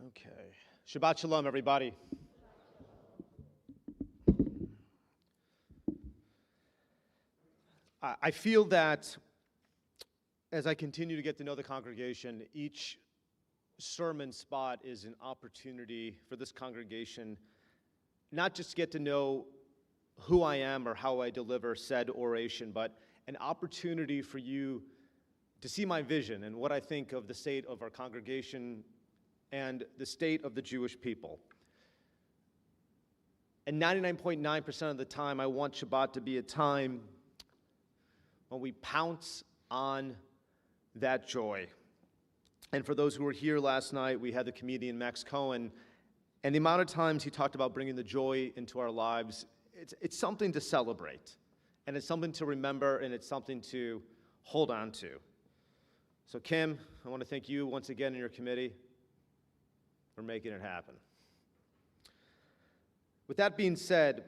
Okay. Shabbat Shalom, everybody. I feel that as I continue to get to know the congregation, each sermon spot is an opportunity for this congregation not just to get to know who I am or how I deliver said oration, but an opportunity for you to see my vision and what I think of the state of our congregation and the state of the Jewish people. And 99.9% of the time, I want Shabbat to be a time when we pounce on that joy. And for those who were here last night, we had the comedian Max Cohen, and the amount of times he talked about bringing the joy into our lives, it's something to celebrate, and it's something to remember, and it's something to hold on to. So Kim, I want to thank you once again and your committee for making it happen. With that being said,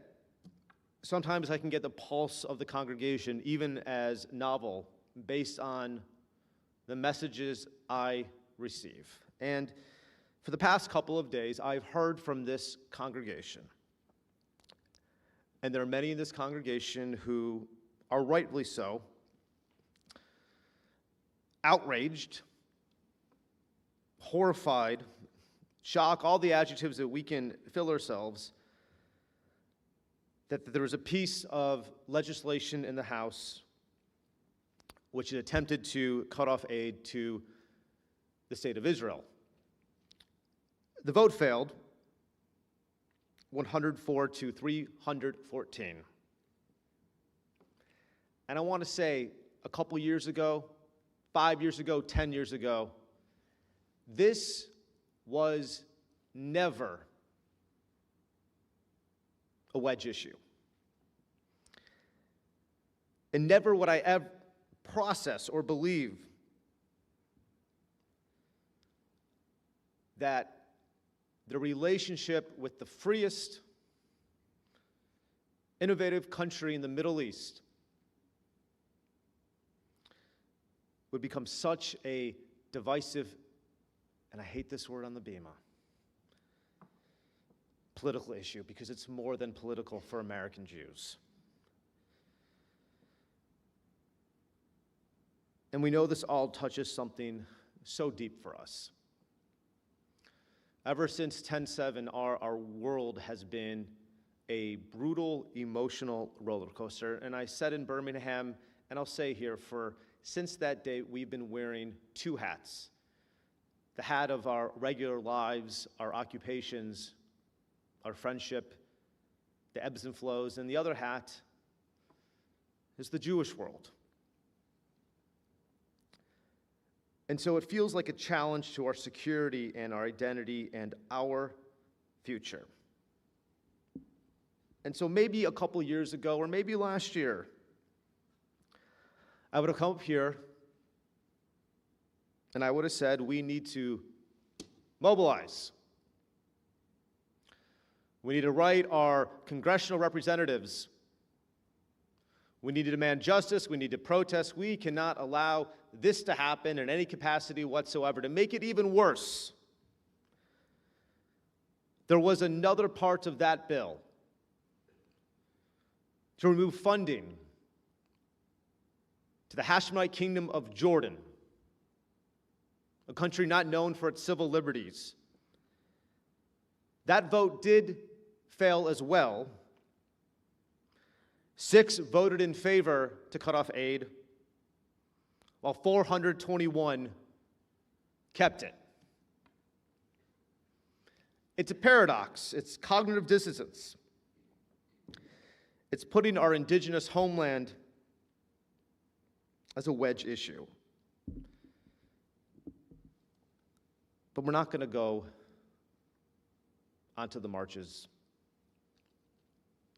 sometimes I can get the pulse of the congregation, even as novel, based on the messages I receive. And for the past couple of days, I've heard from this congregation. And there are many in this congregation who are rightly so outraged, horrified, shocked, all the adjectives that we can fill ourselves, that there was a piece of legislation in the House which had attempted to cut off aid to the state of Israel. The vote failed, 104 to 314. And I want to say, a couple years ago, 5 years ago, 10 years ago, this was never a wedge issue. And never would I ever process or believe that the relationship with the freest, innovative country in the Middle East would become such a divisive, and I hate this word on the bema, political issue, because it's more than political for American Jews. And we know this all touches something so deep for us. Ever since 10/7, our world has been a brutal, emotional roller coaster. And I said in Birmingham, and I'll say here, since that day, we've been wearing two hats. The hat of our regular lives, our occupations, our friendship, the ebbs and flows, and the other hat is the Jewish world. And so it feels like a challenge to our security and our identity and our future. And so maybe a couple years ago, or maybe last year, I would have come up here and I would have said, we need to mobilize. We need to write our congressional representatives. We need to demand justice. We need to protest. We cannot allow this to happen in any capacity whatsoever. To make it even worse, there was another part of that bill to remove funding to the Hashemite Kingdom of Jordan, a country not known for its civil liberties. That vote did fail as well. 6 voted in favor to cut off aid, while 421 kept it. It's a paradox. It's cognitive dissonance. It's putting our indigenous homeland as a wedge issue. But we're not going to go onto the marches.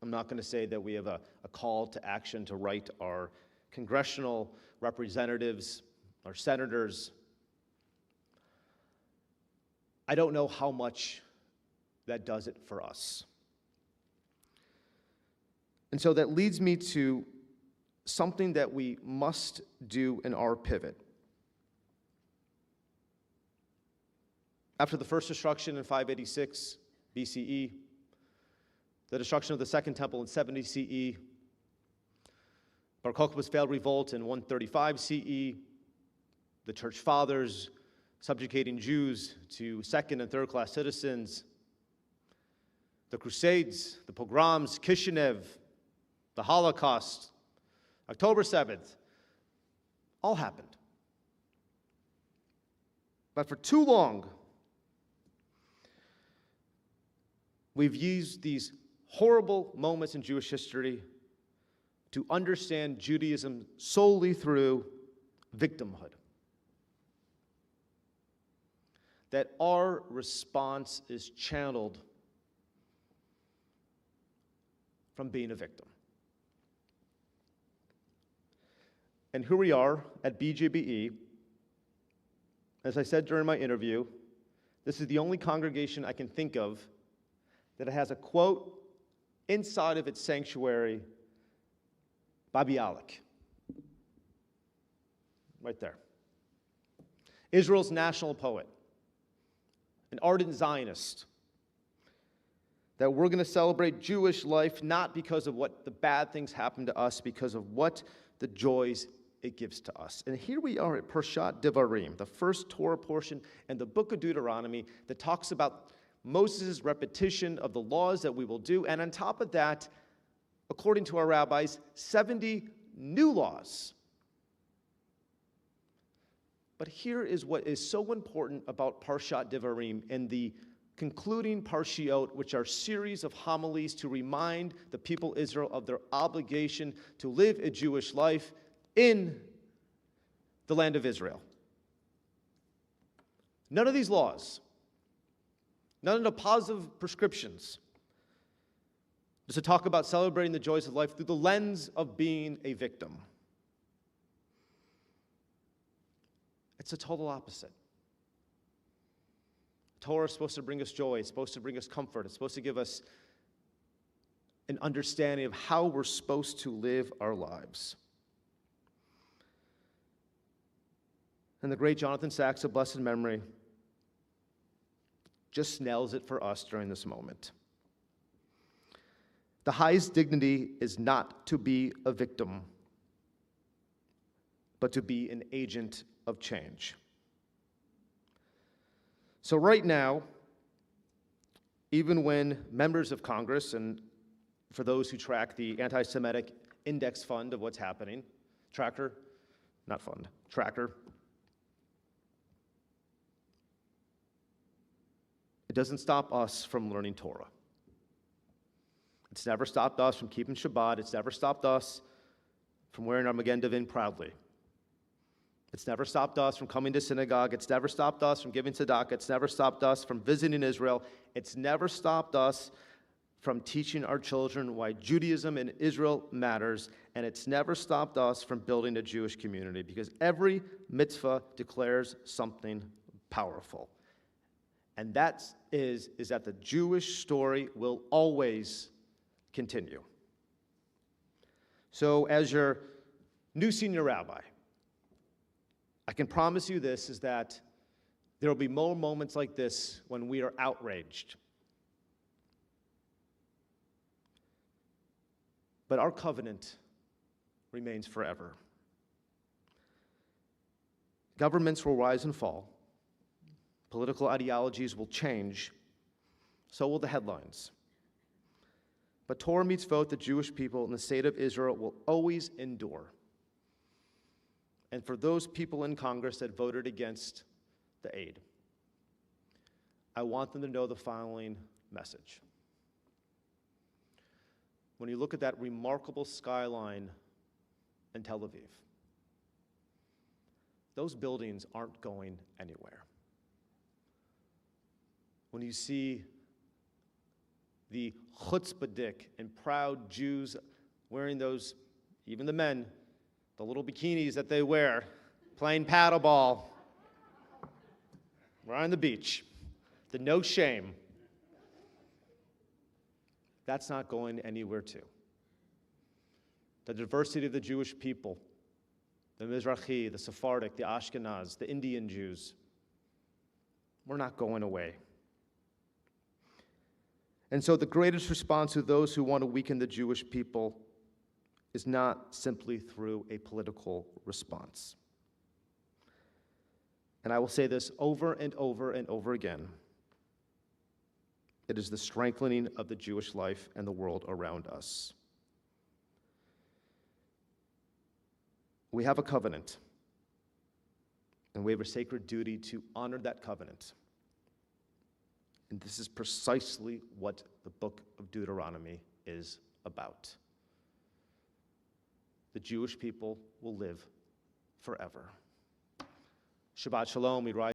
I'm not going to say that we have a call to action to write our congressional representatives, our senators. I don't know how much that does it for us. And so that leads me to something that we must do in our pivot. After the first destruction in 586 BCE, the destruction of the Second Temple in 70 CE, Bar Kokhba's failed revolt in 135 CE, the Church Fathers subjugating Jews to second and third-class citizens, the Crusades, the pogroms, Kishinev, the Holocaust, October 7th, all happened. But for too long, we've used these horrible moments in Jewish history to understand Judaism solely through victimhood. That our response is channeled from being a victim. And here we are at BJBE. As I said during my interview, this is the only congregation I can think of that has a quote inside of its sanctuary by Bialik. Right there. Israel's national poet, an ardent Zionist, that we're going to celebrate Jewish life not because of what the bad things happen to us, because of what the joys it gives to us. And here we are at Parshat Devarim, the first Torah portion and the book of Deuteronomy that talks about Moses' repetition of the laws that we will do, and on top of that, according to our rabbis, 70 new laws. But here is what is so important about Parshat Devarim and the concluding Parshiot, which are series of homilies to remind the people Israel of their obligation to live a Jewish life in the land of Israel. None of these laws, none of the positive prescriptions, is to talk about celebrating the joys of life through the lens of being a victim. It's a total opposite. Torah is supposed to bring us joy. It's supposed to bring us comfort. It's supposed to give us an understanding of how we're supposed to live our lives. And the great Jonathan Sacks of blessed memory just nails it for us during this moment. The highest dignity is not to be a victim, but to be an agent of change. So right now, even when members of Congress, and for those who track the anti-Semitic index fund of what's happening, tracker, it doesn't stop us from learning Torah. It's never stopped us from keeping Shabbat. It's never stopped us from wearing our Magen David proudly. It's never stopped us from coming to synagogue. It's never stopped us from giving tzedakah. It's never stopped us from visiting Israel. It's never stopped us from teaching our children why Judaism and Israel matters. And it's never stopped us from building a Jewish community, because every mitzvah declares something powerful. And that is that the Jewish story will always continue. So as your new senior rabbi, I can promise you this, is that there will be more moments like this when we are outraged. But our covenant remains forever. Governments will rise and fall. Political ideologies will change. So will the headlines. But Torah mitzvot, the Jewish people and the state of Israel, will always endure. And for those people in Congress that voted against the aid, I want them to know the following message. When you look at that remarkable skyline in Tel Aviv, those buildings aren't going anywhere. When you see the chutzpahdik and proud Jews wearing those, even the men, the little bikinis that they wear, playing paddleball, right on the beach, the no shame, that's not going anywhere too. The diversity of the Jewish people, the Mizrahi, the Sephardic, the Ashkenaz, the Indian Jews, We're not going away. And so the greatest response to those who want to weaken the Jewish people is not simply through a political response. And I will say this over and over and over again. It is the strengthening of the Jewish life and the world around us. We have a covenant, and we have a sacred duty to honor that covenant. And this is precisely what the book of Deuteronomy is about. The Jewish people will live forever. Shabbat Shalom. We rise.